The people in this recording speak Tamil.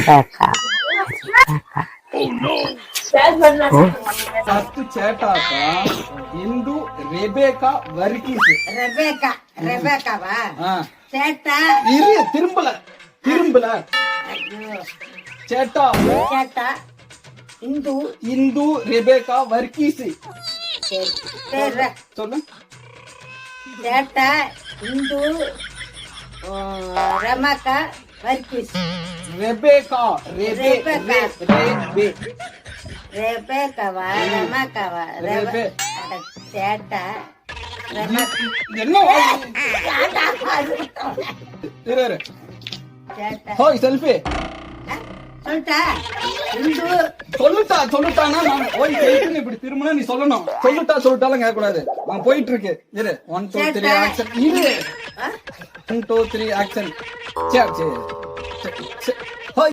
ரெபேக்கா ఫస్ట్ చేటాక ఇందు రెబేకా వర్గీస్ ரெபேக்காவா சேட்டா இரு திரும்பல சேட்டா சேட்டா இந்து இந்து ரெபேக்கா வர்கீஸ் சொல்லு சேட்டா இந்து ரமாக்கா வர்கீஸ் ரெபேக்கா ரெபேக்காவா ரமாக்காவா சேட்டா என்ன இரு சேட்டா ஹோய் செல்ஃபி சொல்லிட்டா இந்து சொல்லுட்டானா நான் போய் செல்ஃபின்னு இப்படி திரும்பினா நீ சொல்லணும் சொல்லிட்டாலும் கேட்க கூடாது நான் போயிட்டு இருக்கு இரு 1 2 3 ஆக்சன் இரு 1 2 3 ஆக்சன் சரி